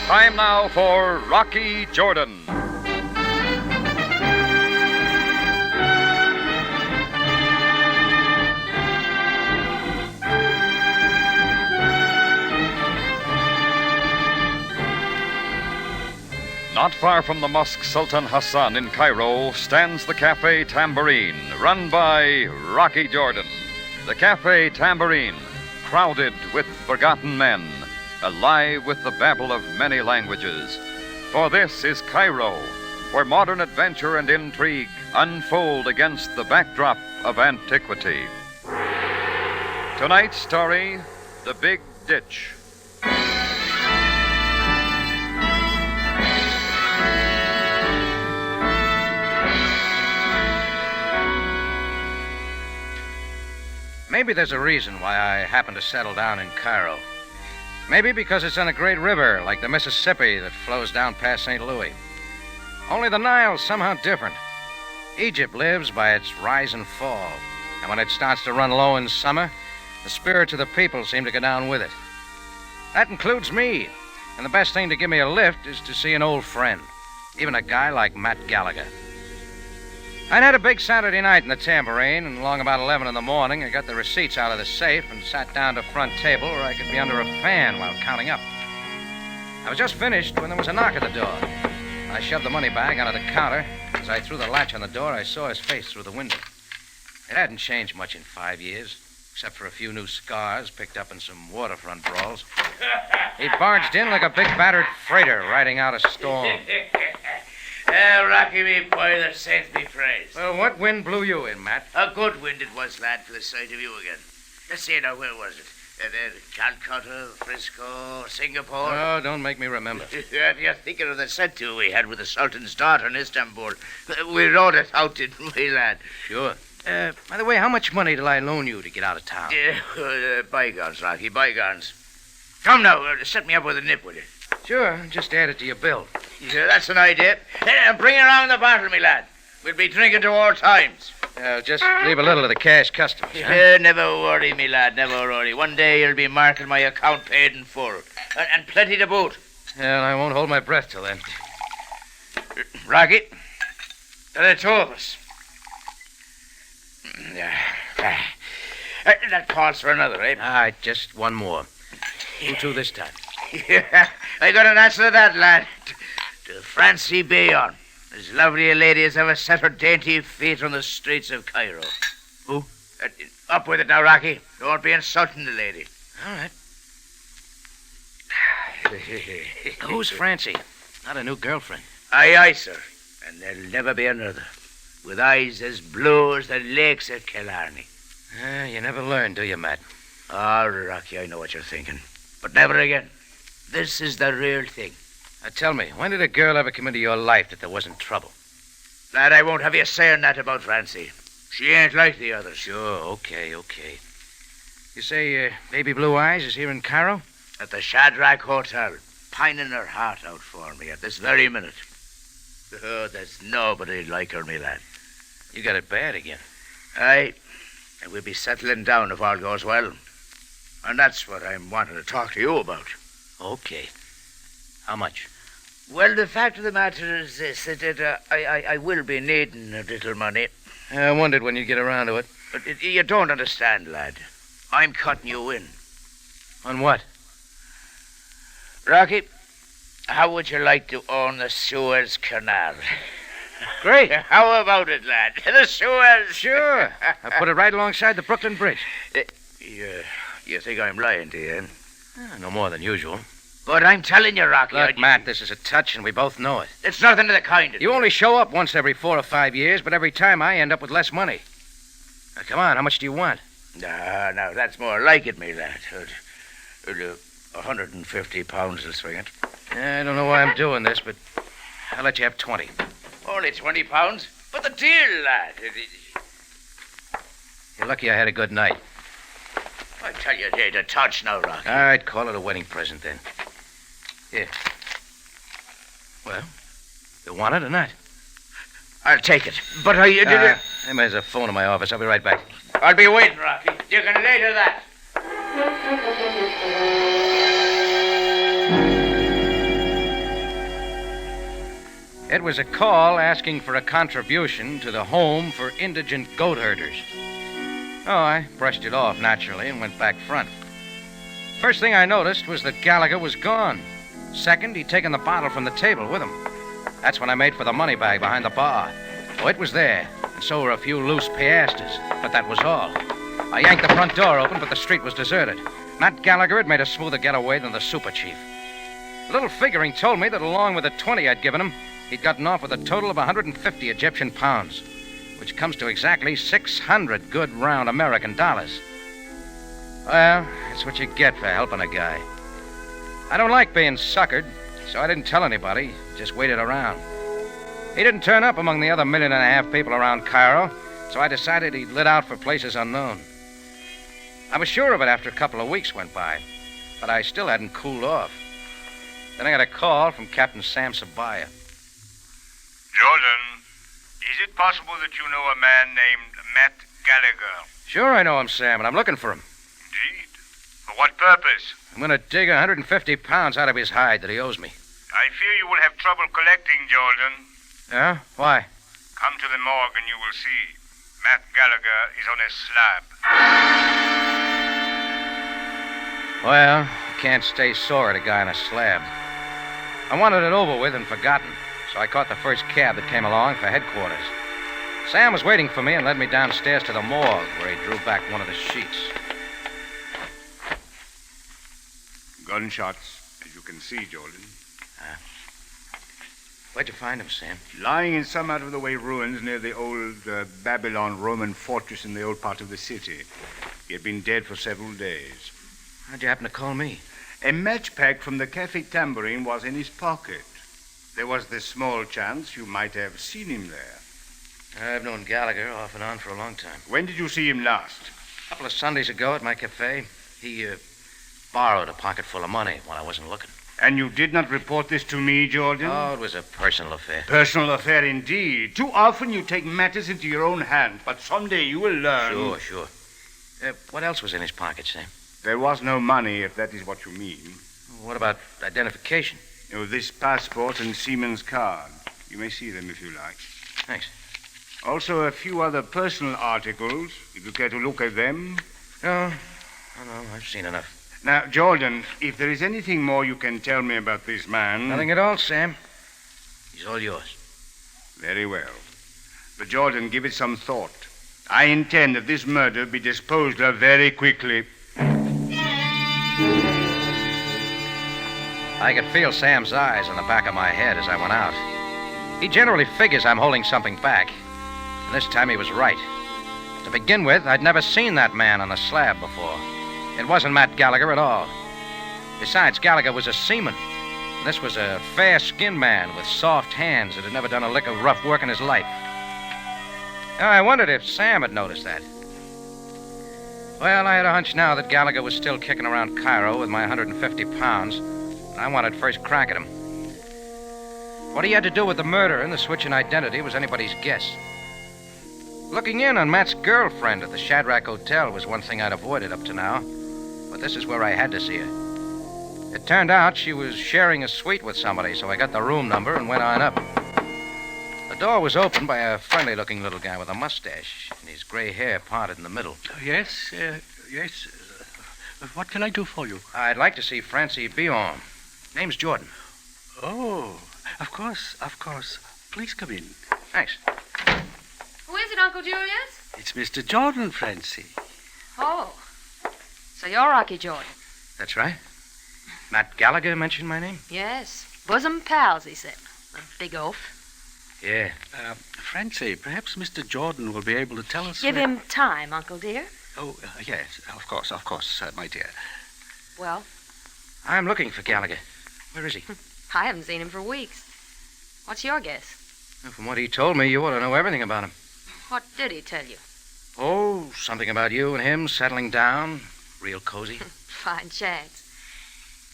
Time now for Rocky Jordan. Not far from the Mosque Sultan Hassan in Cairo stands the Cafe Tambourine, run by Rocky Jordan. The Cafe Tambourine, crowded with forgotten men, alive with the babble of many languages. For this is Cairo, where modern adventure and intrigue unfold against the backdrop of antiquity. Tonight's story, The Big Ditch. Maybe there's a reason why I happened to settle down in Cairo. Maybe because it's on a great river like the Mississippi that flows down past St. Louis. Only the Nile's somehow different. Egypt lives by its rise and fall, and when it starts to run low in summer, the spirits of the people seem to go down with it. That includes me, and the best thing to give me a lift is to see an old friend, even a guy like Matt Gallagher. I'd had a big Saturday night in the Tambourine, and along about 11 in the morning, I got the receipts out of the safe and sat down to front table where I could be under a fan while counting up. I was just finished when there was a knock at the door. I shoved the money bag onto the counter. As I threw the latch on the door, I saw his face through the window. It hadn't changed much in 5 years, except for a few new scars picked up in some waterfront brawls. He barged in like a big battered freighter riding out a storm. Rocky, me boy, the saints be praised. Well, what wind blew you in, Matt? A good wind it was, lad, for the sight of you again. Let's see now, where was it? Calcutta, Frisco, Singapore? Oh, don't make me remember. If you're thinking of the set to we had with the Sultan's daughter in Istanbul, we rode it out, didn't we, lad? Sure. By the way, how much money did I loan you to get out of town? Bygones, Rocky, bygones. Come now, set me up with a nip, will you? Sure, just add it to your bill. Yeah, that's an idea. Bring around the bottle, me lad. We'll be drinking to all times. Just leave a little of the cash customers, huh? Never worry, me lad, never worry. One day you'll be marking my account paid in full. And plenty to boot. Well, I won't hold my breath till then. Rocky, there are two of us. That calls for another, eh? All right, just one more. Who to this time? Yeah, I got an answer to that, lad. To Francie Bayon. As lovely a lady as ever set her dainty feet on the streets of Cairo. Who? Up with it now, Rocky. Don't be insulting the lady. All right. Who's Francie? Not a new girlfriend. Aye, sir. And there'll never be another. With eyes as blue as the lakes at Killarney. You never learn, do you, Matt? Oh, Rocky, I know what you're thinking. But never again. This is the real thing. Now tell me, when did a girl ever come into your life that there wasn't trouble? Lad, I won't have you saying that about Francie. She ain't like the others. Sure, okay. You say Baby Blue Eyes is here in Cairo? At the Shadrach Hotel, pining her heart out for me at this very minute. Oh, there's nobody like her, me lad. You got it bad again. Aye, and we'll be settling down if all goes well. And that's what I'm wanting to talk to you about. Okay. How much? Well, the fact of the matter is this, that I will be needing a little money. I wondered when you'd get around to it. But you don't understand, lad. I'm cutting you in. On what? Rocky, how would you like to own the Suez Canal? Great. How about it, lad? The Suez. Sure. I put it right alongside the Brooklyn Bridge. You think I'm lying to you? No more than usual. But I'm telling you, Rocky. Look, Matt, this is a touch, and we both know it. It's nothing of the kind. You only show up once every 4 or 5 years, but every time I end up with less money. Now, come on, how much do you want? No, that's more like it, me lad. 150 pounds will swing it. I don't know why I'm doing this, but I'll let you have 20. Only 20 pounds? But the deal, lad. You're lucky I had a good night. I tell you, it ain't a touch now, Rocky. All right, call it a wedding present, then. Here. Well, you want it or not? I'll take it. But I... There's a phone in my office. I'll be right back. I'll be waiting, Rocky. You can later that. It was a call asking for a contribution to the Home for Indigent Goat Herders. Oh, I brushed it off naturally and went back front. First thing I noticed was that Gallagher was gone. Second, he'd taken the bottle from the table with him. That's when I made for the money bag behind the bar. Oh, it was there, and so were a few loose piastres, but that was all. I yanked the front door open, but the street was deserted. Matt Gallagher had made a smoother getaway than the super chief. A little figuring told me that along with the 20 I'd given him, he'd gotten off with a total of 150 Egyptian pounds, which comes to exactly 600 good round American dollars. Well, that's what you get for helping a guy. I don't like being suckered, so I didn't tell anybody, just waited around. He didn't turn up among the other 1.5 million people around Cairo, so I decided he'd lit out for places unknown. I was sure of it after a couple of weeks went by, but I still hadn't cooled off. Then I got a call from Captain Sam Sabaaya. Jordan, is it possible that you know a man named Matt Gallagher? Sure I know him, Sam, and I'm looking for him. Indeed. For what purpose? I'm going to dig 150 pounds out of his hide that he owes me. I fear you will have trouble collecting, Jordan. Yeah? Why? Come to the morgue and you will see. Matt Gallagher is on a slab. Well, you can't stay sore at a guy on a slab. I wanted it over with and forgotten, so I caught the first cab that came along for headquarters. Sam was waiting for me and led me downstairs to the morgue, where he drew back one of the sheets. Gunshots, as you can see, Jordan. Where'd you find him, Sam? Lying in some out-of-the-way ruins near the old Babylon Roman fortress in the old part of the city. He had been dead for several days. How'd you happen to call me? A match pack from the Cafe Tambourine was in his pocket. There was the small chance you might have seen him there. I've known Gallagher off and on for a long time. When did you see him last? A couple of Sundays ago at my cafe. He borrowed a pocket full of money while I wasn't looking. And you did not report this to me, Jordan? Oh, it was a personal affair. Personal affair indeed. Too often you take matters into your own hands, but someday you will learn. Sure. What else was in his pocket, Sam? There was no money, if that is what you mean. What about identification? Oh, this passport and seaman's card. You may see them if you like. Thanks. Also a few other personal articles, if you care to look at them. No, I've seen enough. Now, Jordan, if there is anything more you can tell me about this man... Nothing at all, Sam. He's all yours. Very well. But, Jordan, give it some thought. I intend that this murder be disposed of very quickly. I could feel Sam's eyes on the back of my head as I went out. He generally figures I'm holding something back. And this time he was right. To begin with, I'd never seen that man on a slab before. It wasn't Matt Gallagher at all. Besides, Gallagher was a seaman. And this was a fair-skinned man with soft hands that had never done a lick of rough work in his life. Now, I wondered if Sam had noticed that. Well, I had a hunch now that Gallagher was still kicking around Cairo with my 150 pounds, and I wanted first crack at him. What he had to do with the murder and the switch in identity was anybody's guess. Looking in on Matt's girlfriend at the Shadrach Hotel was one thing I'd avoided up to now, but this is where I had to see her. It turned out she was sharing a suite with somebody, so I got the room number and went on up. The door was opened by a friendly-looking little guy with a mustache and his gray hair parted in the middle. Yes. What can I do for you? I'd like to see Francie Bogart. Name's Jordan. Oh, of course. Please come in. Thanks. Who is it, Uncle Julius? It's Mr. Jordan, Francie. Oh, so you're Rocky Jordan. That's right. Matt Gallagher mentioned my name? Yes, bosom pals, he said. A big oaf. Yeah. Francie, perhaps Mr. Jordan will be able to tell us... Give him time, Uncle dear. Oh, yes, of course, my dear. Well? I'm looking for Gallagher. Where is he? I haven't seen him for weeks. What's your guess? Well, from what he told me, you ought to know everything about him. What did he tell you? Oh, something about you and him settling down. Real cozy. Fine chance.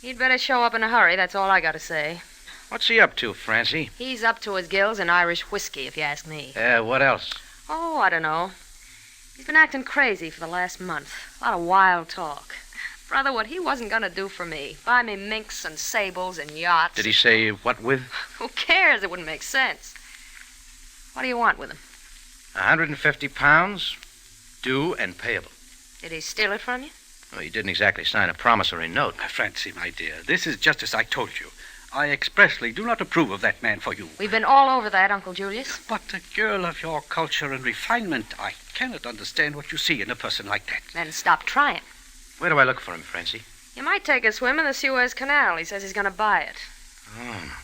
He'd better show up in a hurry, that's all I got to say. What's he up to, Francie? He's up to his gills in Irish whiskey, if you ask me. What else? Oh, I don't know. He's been acting crazy for the last month. A lot of wild talk. Brother, what he wasn't going to do for me. Buy me minks and sables and yachts. Did he say what with? Who cares? It wouldn't make sense. What do you want with him? 150 pounds, due and payable. Did he steal it from you? Well, he didn't exactly sign a promissory note. Francie, my dear, this is just as I told you. I expressly do not approve of that man for you. We've been all over that, Uncle Julius. But a girl of your culture and refinement, I cannot understand what you see in a person like that. Then stop trying. Where do I look for him, Francie? You might take a swim in the Suez Canal. He says he's going to buy it. Oh.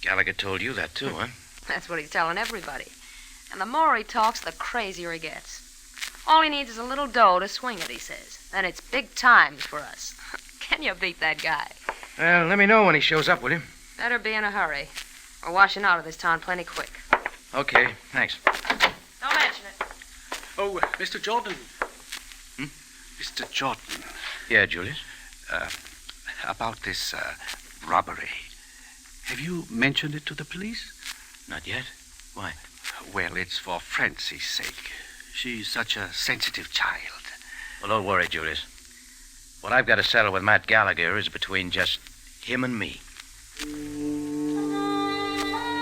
Gallagher told you that, too, huh? That's what he's telling everybody. And the more he talks, the crazier he gets. All he needs is a little dough to swing it, he says. Then it's big times for us. Can you beat that guy? Well, let me know when he shows up, will you? Better be in a hurry. We're washing out of this town plenty quick. Okay, thanks. Don't mention it. Oh, Mr. Jordan. Mr. Jordan. Yeah, Julius? About this robbery. Have you mentioned it to the police? Not yet. Why? Well, it's for Francie's sake. She's such a sensitive child. Well, don't worry, Julius. What I've got to settle with Matt Gallagher is between just him and me.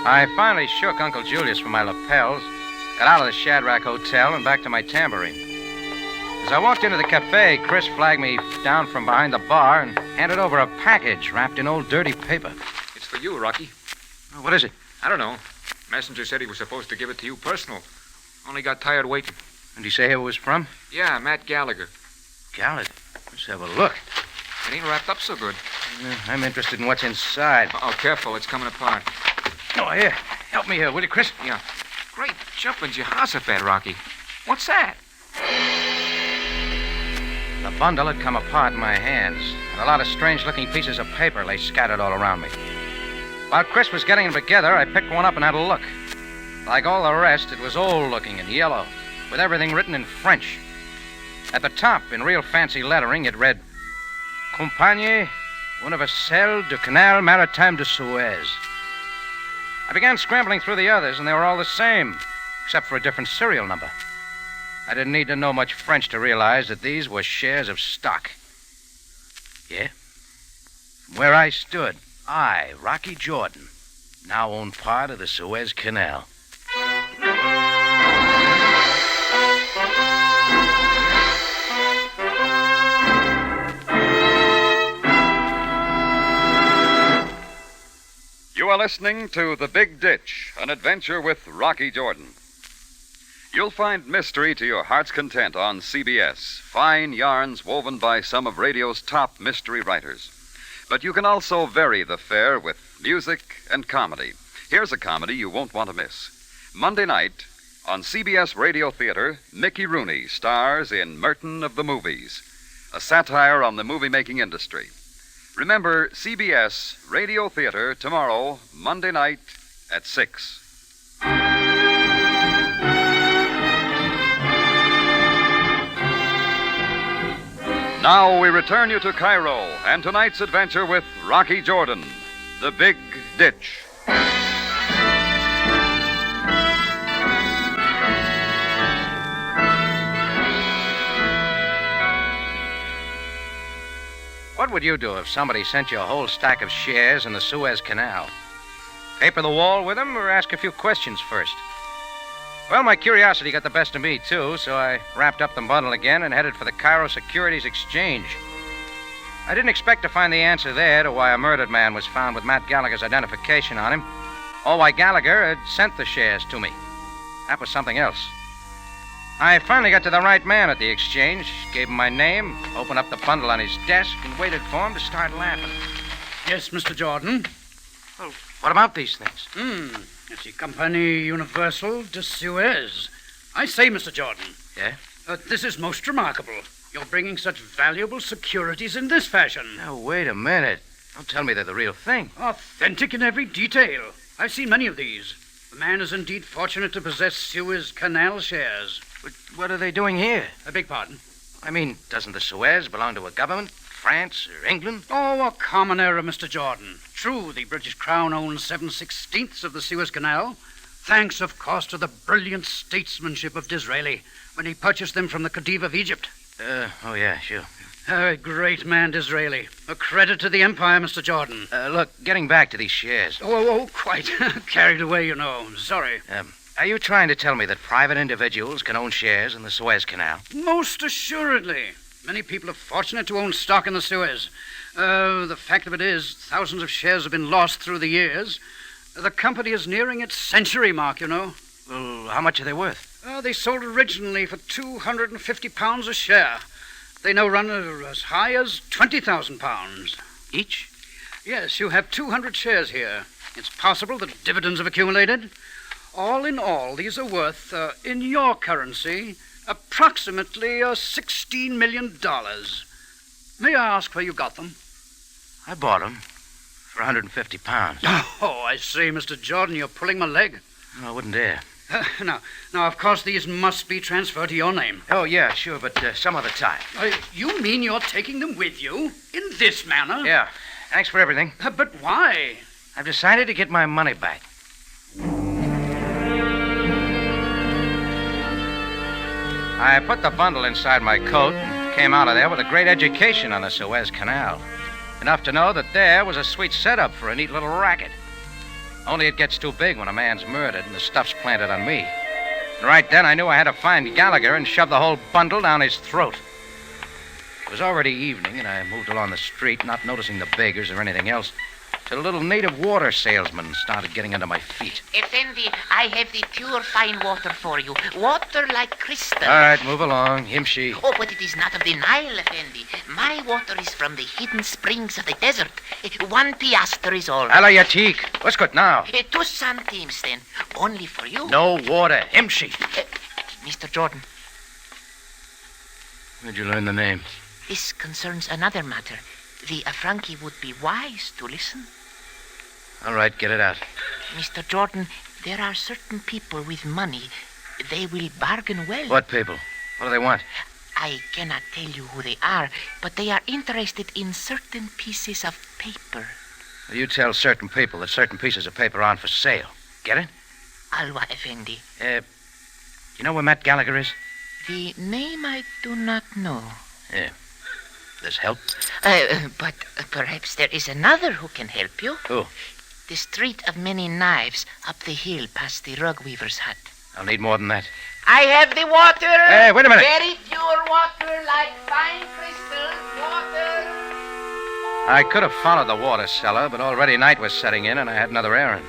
I finally shook Uncle Julius from my lapels, got out of the Shadrach Hotel, and back to my tambourine. As I walked into the cafe, Chris flagged me down from behind the bar and handed over a package wrapped in old dirty paper. It's for you, Rocky. Oh, what is it? I don't know. Messenger said he was supposed to give it to you personal. Only got tired waiting. And did he say who it was from? Yeah, Matt Gallagher. Gallagher. Let's have a look. It ain't wrapped up so good. I'm interested in what's inside. Oh, careful. It's coming apart. Oh, here. Help me here, will you, Chris? Yeah. Great jumping Jehoshaphat, Rocky. What's that? The bundle had come apart in my hands, and a lot of strange-looking pieces of paper lay scattered all around me. While Chris was getting them together, I picked one up and had a look. Like all the rest, it was old-looking and yellow, with everything written in French. At the top, in real fancy lettering, it read, Compagnie Universelle du Canal Maritime de Suez. I began scrambling through the others, and they were all the same, except for a different serial number. I didn't need to know much French to realize that these were shares of stock. Yeah? From where I stood, I, Rocky Jordan, now own part of the Suez Canal. You are listening to The Big Ditch, an adventure with Rocky Jordan. You'll find mystery to your heart's content on CBS, fine yarns woven by some of radio's top mystery writers. But you can also vary the fare with music and comedy. Here's a comedy you won't want to miss. Monday night on CBS Radio Theater, Mickey Rooney stars in Merton of the Movies, a satire on the movie-making industry. Remember, CBS Radio Theater tomorrow, Monday night at 6. Now we return you to Cairo and tonight's adventure with Rocky Jordan, The Big Ditch. What would you do if somebody sent you a whole stack of shares in the Suez Canal? Paper the wall with them or ask a few questions first? Well, my curiosity got the best of me, too, so I wrapped up the bundle again and headed for the Cairo Securities Exchange. I didn't expect to find the answer there to why a murdered man was found with Matt Gallagher's identification on him, or why Gallagher had sent the shares to me. That was something else. I finally got to the right man at the exchange, gave him my name, opened up the bundle on his desk, and waited for him to start laughing. Yes, Mr. Jordan. Well, what about these things? It's the Compagnie Universelle de Suez. I say, Mr. Jordan. Yeah? This is most remarkable. You're bringing such valuable securities in this fashion. Now, wait a minute. Don't tell me they're the real thing. Authentic in every detail. I've seen many of these. The man is indeed fortunate to possess Suez Canal shares. But what are they doing here? I beg pardon? I mean, doesn't the Suez belong to a government? France or England? Oh, a common error, Mr. Jordan. True, the British Crown owns 7/16 of the Suez Canal, thanks, of course, to the brilliant statesmanship of Disraeli when he purchased them from the Khedive of Egypt. Oh, yeah, sure. A great man, Disraeli. A credit to the Empire, Mr. Jordan. Look, getting back to these shares. Oh, quite. Carried away, you know. Sorry. Are you trying to tell me that private individuals can own shares in the Suez Canal? Most assuredly. Many people are fortunate to own stock in the Suez. The fact of it is, thousands of shares have been lost through the years. The company is nearing its century mark, you know. Well, how much are they worth? They sold originally for £250 a share. They now run as high as £20,000. Each? Yes, you have 200 shares here. It's possible that dividends have accumulated. All in all, these are worth, in your currency, approximately $16 million. May I ask where you got them? I bought them for £150. Oh, I see, Mr. Jordan, you're pulling my leg. No, I wouldn't dare. Now, of course, these must be transferred to your name. Oh, yeah, sure, but some other time. You mean you're taking them with you in this manner? Yeah. Thanks for everything. But why? I've decided to get my money back. I put the bundle inside my coat and came out of there with a great education on the Suez Canal. Enough to know that there was a sweet setup for a neat little racket. Only it gets too big when a man's murdered and the stuff's planted on me. And right then I knew I had to find Gallagher and shove the whole bundle down his throat. It was already evening, and I moved along the street, not noticing the beggars or anything else, till a little native water salesman started getting under my feet. Effendi, I have the pure fine water for you. Water like crystal. All right, move along. Himshi. Oh, but it is not of the Nile, Effendi. My water is from the hidden springs of the desert. 1 piastre is all. Alayatik. What's good now? 2 centimes, then. Only for you. No water. Himshi. Mr. Jordan. Where'd you learn the name? This concerns another matter. The Afranki would be wise to listen. All right, get it out. Mr. Jordan, there are certain people with money. They will bargain well. What people? What do they want? I cannot tell you who they are, but they are interested in certain pieces of paper. Well, you tell certain people that certain pieces of paper aren't for sale. Get it? Alwa Effendi. You know where Matt Gallagher is? The name I do not know. Yeah. This help? But perhaps there is another who can help you. Who? The Street of Many Knives, up the hill past the rug weaver's hut. I'll need more than that. I have the water. Hey, wait a minute. Very pure water, like fine crystal water. I could have followed the water cellar, but already night was setting in and I had another errand.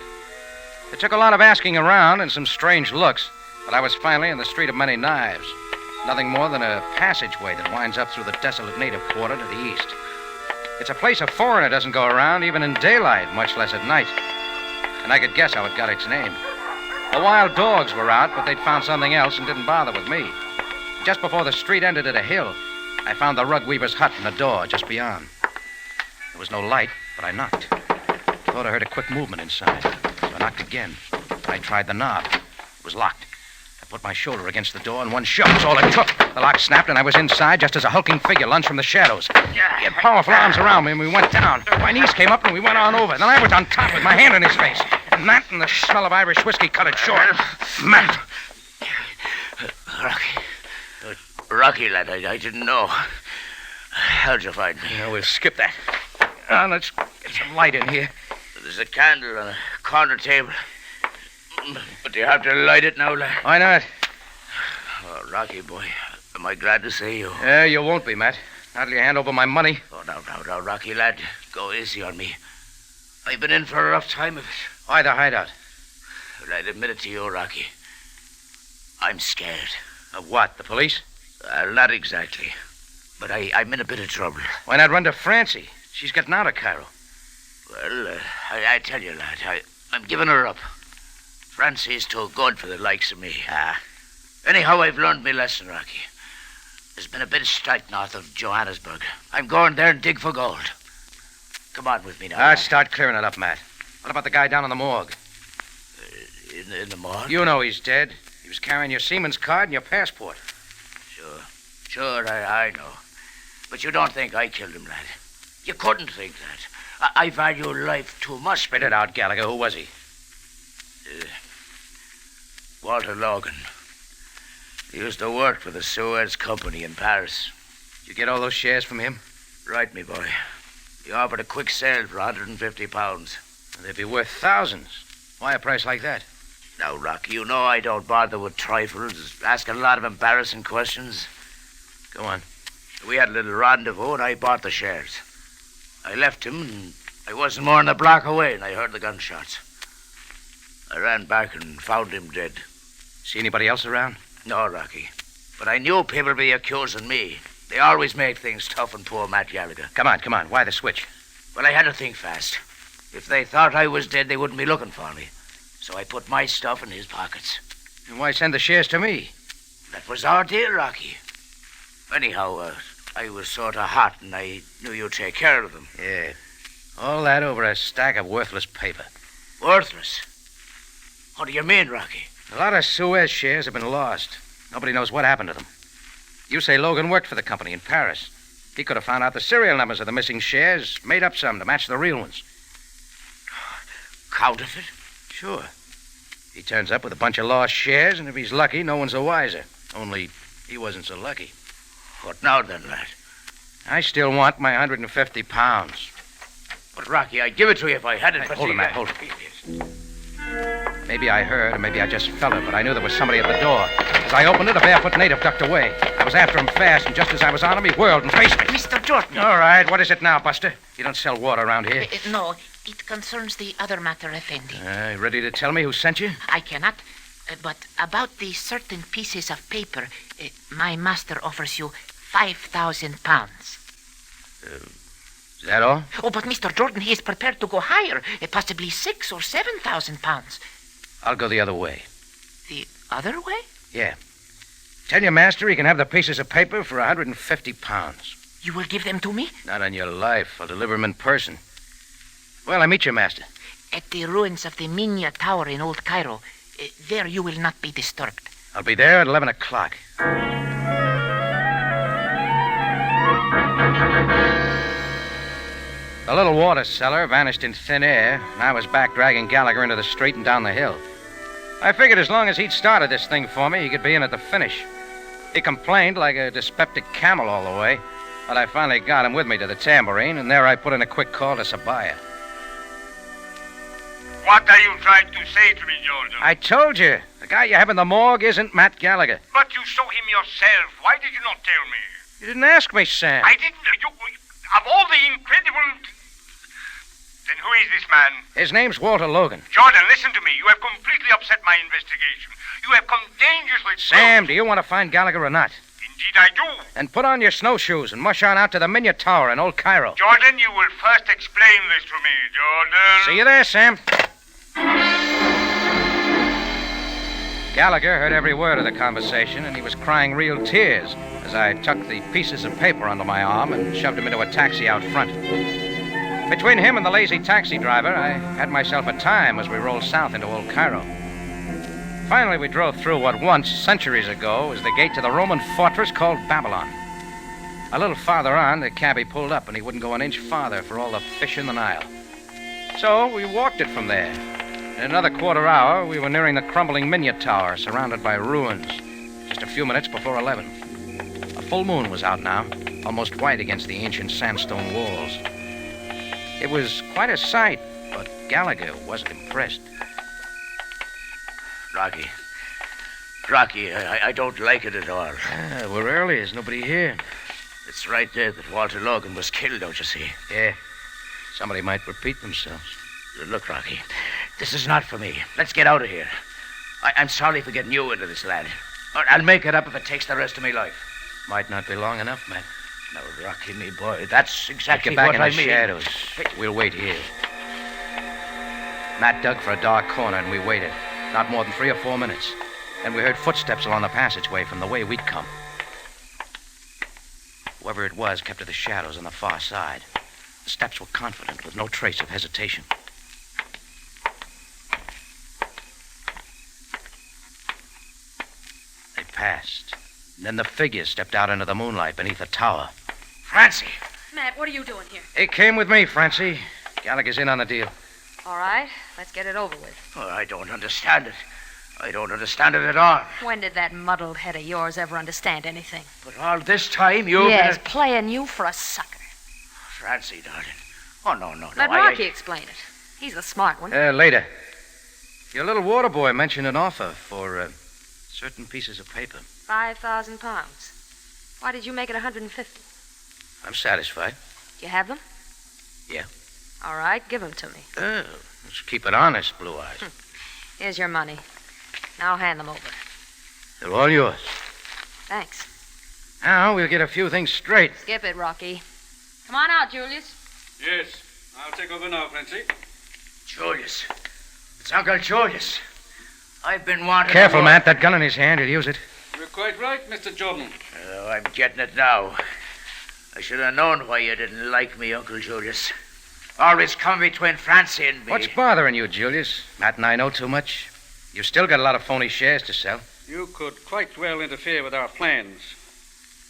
It took a lot of asking around and some strange looks, but I was finally in the Street of Many Knives. Nothing more than a passageway that winds up through the desolate native quarter to the east. It's a place a foreigner doesn't go around even in daylight, much less at night. And I could guess how it got its name. The wild dogs were out, but they'd found something else and didn't bother with me. Just before the street ended at a hill, I found the rug weaver's hut and a door just beyond. There was no light, but I knocked. Thought I heard a quick movement inside, so I knocked again. I tried the knob. It was locked. I put my shoulder against the door, and one shove was all it took. The lock snapped, and I was inside just as a hulking figure lunged from the shadows. He had powerful arms around me, and we went down. My knees came up, and we went on over. Then I was on top with my hand in his face. And that and the smell of Irish whiskey cut it short. Matt! Rocky, lad, I didn't know. How'd you find me? We'll skip that. Let's get some light in here. There's a candle on a corner table. But you have to light it now, lad. Why not? Oh, Rocky, boy, am I glad to see you. You won't be, Matt. Not till you hand over my money. Oh, now, Rocky, lad, go easy on me. I've been in for a rough time of it. Why the hideout? Well, I'd admit it to you, Rocky. I'm scared. Of what, the police? Not exactly. But I'm in a bit of trouble. Why not run to Francie? She's getting out of Cairo. Well, I tell you, lad, I'm giving her up. Francie's too good for the likes of me. Anyhow, I've learned my lesson, Rocky. There's been a bit of strike north of Johannesburg. I'm going there and dig for gold. Come on with me now. Start clearing it up, Matt. What about the guy down in the morgue? In the morgue? You know he's dead. He was carrying your seaman's card and your passport. Sure, I know. But you don't think I killed him, lad. You couldn't think that. I value life too much. Spit it out, Gallagher. Who was he? Walter Logan. He used to work for the Suez Company in Paris. Did you get all those shares from him? Right, me boy. He offered a quick sale for £150. They'd be worth thousands. Why a price like that? Now, Rocky, you know I don't bother with trifles, asking a lot of embarrassing questions. Go on. We had a little rendezvous, and I bought the shares. I left him, and I wasn't more than a block away, and I heard the gunshots. I ran back and found him dead. See anybody else around? No, Rocky. But I knew people would be accusing me. They always make things tough on poor Matt Gallagher. Come on. Why the switch? Well, I had to think fast. If they thought I was dead, they wouldn't be looking for me. So I put my stuff in his pockets. And why send the shares to me? That was our deal, Rocky. Anyhow, I was sort of hot, and I knew you'd take care of them. Yeah. All that over a stack of worthless paper. Worthless? What do you mean, Rocky? A lot of Suez shares have been lost. Nobody knows what happened to them. You say Logan worked for the company in Paris. He could have found out the serial numbers of the missing shares, made up some to match the real ones. Counterfeit? Sure. He turns up with a bunch of lost shares, and if he's lucky, no one's the wiser. Only he wasn't so lucky. What now then, lad? I still want my £150. But, Rocky, I'd give it to you if I had it. Hey, but hold it, Matt, hold it. Maybe I heard, or maybe I just felt it, but I knew there was somebody at the door. As I opened it, a barefoot native ducked away. I was after him fast, and just as I was on him, he whirled and faced me. Mr. Jordan. All right, what is it now, Buster? You don't sell water around here. No, it concerns the other matter, Effendi. Ready to tell me who sent you? I cannot. But about the certain pieces of paper, my master offers you £5,000. Is that all? Oh, but Mr. Jordan, he is prepared to go higher, possibly £6,000 or £7,000. I'll go the other way. The other way? Yeah. Tell your master he can have the pieces of paper for £150. You will give them to me? Not on your life. I'll deliver them in person. Well, I meet your master. At the ruins of the Minya Tower in Old Cairo. There you will not be disturbed. I'll be there at 11 o'clock. The little water cellar vanished in thin air, and I was back dragging Gallagher into the street and down the hill. I figured as long as he'd started this thing for me, he could be in at the finish. He complained like a dyspeptic camel all the way, but I finally got him with me to the Tambourine, and there I put in a quick call to Sabaaya. What are you trying to say to me, Jordan? I told you, the guy you have in the morgue isn't Matt Gallagher. But you saw him yourself. Why did you not tell me? You didn't ask me, Sam. I didn't. Of all the incredible... Then who is this man? His name's Walter Logan. Jordan, listen to me. You have completely upset my investigation. You have come dangerously close. Sam, do you want to find Gallagher or not? Indeed I do. Then put on your snowshoes and mush on out to the Minya Tower in Old Cairo. Jordan, you will first explain this to me, Jordan. See you there, Sam. Gallagher heard every word of the conversation, and he was crying real tears as I tucked the pieces of paper under my arm and shoved him into a taxi out front. Between him and the lazy taxi driver, I had myself a time as we rolled south into Old Cairo. Finally, we drove through what once, centuries ago, was the gate to the Roman fortress called Babylon. A little farther on, the cabbie pulled up, and he wouldn't go an inch farther for all the fish in the Nile. So we walked it from there. In another quarter hour, we were nearing the crumbling Minya Tower, surrounded by ruins, just a few minutes before 11. A full moon was out now, almost white against the ancient sandstone walls. It was quite a sight, but Gallagher wasn't impressed. Rocky, I don't like it at all. We're early. There's nobody here. It's right there that Walter Logan was killed, don't you see? Yeah. Somebody might repeat themselves. Look, Rocky, this is not for me. Let's get out of here. I'm sorry for getting you into this, lad. I'll make it up if it takes the rest of my life. Might not be long enough, Matt. Now, Rocky, me boy, that's exactly Get back what in I the mean. shadows. We'll wait here. Matt dug for a dark corner, and we waited. Not more than 3 or 4 minutes. Then we heard footsteps along the passageway from the way we'd come. Whoever it was kept to the shadows on the far side. The steps were confident, with no trace of hesitation. They passed. And then the figure stepped out into the moonlight beneath the tower. Francie! Matt, what are you doing here? He came with me, Francie. Gallagher's in on the deal. All right, let's get it over with. Oh, I don't understand it. I don't understand it at all. When did that muddled head of yours ever understand anything? But all this time you've Yes, been... playing you for a sucker. Francie, darling. Oh, no. Let Rocky explain it. He's the smart one. Later. Your little water boy mentioned an offer for certain pieces of paper. 5,000 pounds. Why did you make it 150? I'm satisfied. You have them? Yeah. All right, give them to me. Let's keep it honest, Blue Eyes. Here's your money. Now hand them over. They're all yours. Thanks. Now we'll get a few things straight. Skip it, Rocky. Come on out, Julius. Yes, I'll take over now, Francie. Julius. It's Uncle Julius. I've been wanting... Careful, Matt. That gun in his hand, he'll use it. You're quite right, Mr. Jordan. Oh, I'm getting it now. I should have known why you didn't like me, Uncle Julius. Always come between Francie and me. What's bothering you, Julius? Matt and I know too much. You've still got a lot of phony shares to sell. You could quite well interfere with our plans.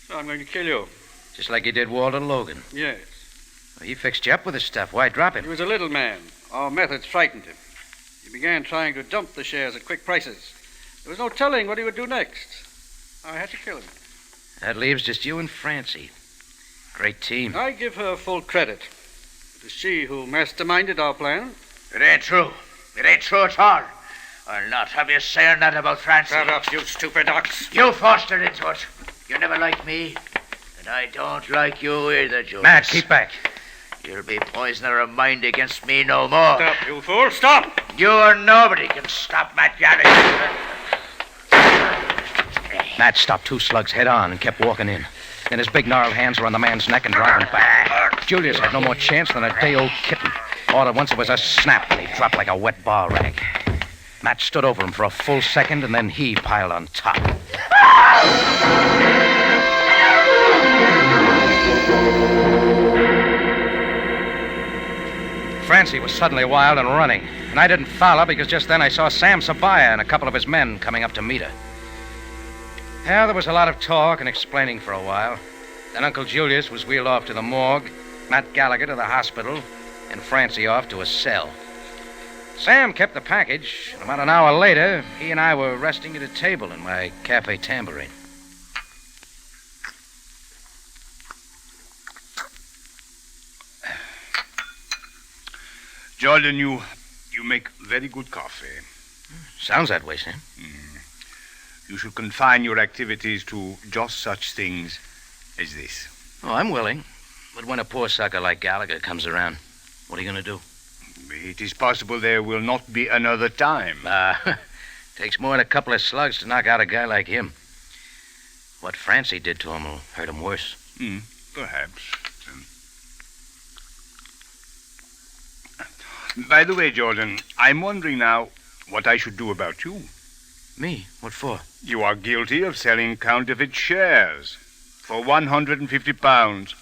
So I'm going to kill you. Just like you did Walter Logan. Yes. Well, he fixed you up with his stuff. Why drop him? He was a little man. Our methods frightened him. He began trying to dump the shares at quick prices. There was no telling what he would do next. I had to kill him. That leaves just you and Francie. Great team. I give her full credit. It is she who masterminded our plan. It ain't true. It ain't true at all. I'll not have you saying that about Francie. Shut up, you stupid ox. You forced her into it. You never liked me. And I don't like you either, Julius. Matt, keep back. You'll be poisoning her mind against me no more. Stop, you fool, stop! You or nobody can stop Matt Gallagher. Matt stopped 2 slugs head on and kept walking in. Then his big gnarled hands were on the man's neck and driving back. Julius had no more chance than a day-old kitten. All at once it was a snap, and he dropped like a wet bar rag. Matt stood over him for a full second, and then he piled on top. Francie was suddenly wild and running, and I didn't follow because just then I saw Sam Sabaaya and a couple of his men coming up to meet her. Yeah, there was a lot of talk and explaining for a while. Then Uncle Julius was wheeled off to the morgue, Matt Gallagher to the hospital, and Francie off to a cell. Sam kept the package, and about an hour later, he and I were resting at a table in my Cafe Tambourine. Jordan, you make very good coffee. Sounds that way, Sam. You should confine your activities to just such things as this. Oh, I'm willing. But when a poor sucker like Gallagher comes around, what are you going to do? It is possible there will not be another time. Takes more than a couple of slugs to knock out a guy like him. What Francie did to him will hurt him worse. Perhaps. By the way, Jordan, I'm wondering now what I should do about you. Me? What for? You are guilty of selling counterfeit shares for £150.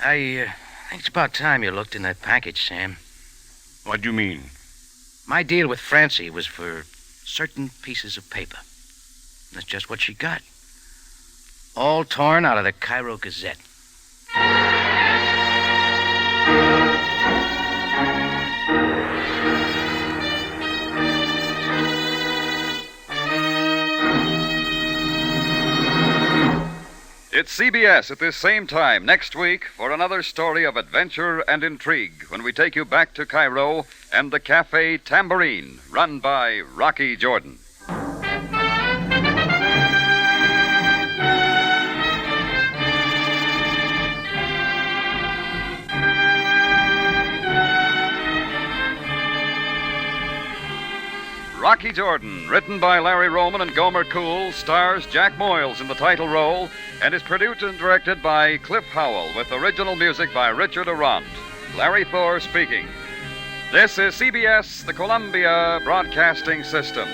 I think it's about time you looked in that package, Sam. What do you mean? My deal with Francie was for certain pieces of paper. That's just what she got. All torn out of the Cairo Gazette. It's CBS at this same time next week for another story of adventure and intrigue when we take you back to Cairo and the Cafe Tambourine, run by Rocky Jordan. Rocky Jordan, written by Larry Roman and Gomer Cool, stars Jack Moyles in the title role and is produced and directed by Cliff Howell with original music by Richard Arant. Larry Thor speaking. This is CBS, the Columbia Broadcasting System.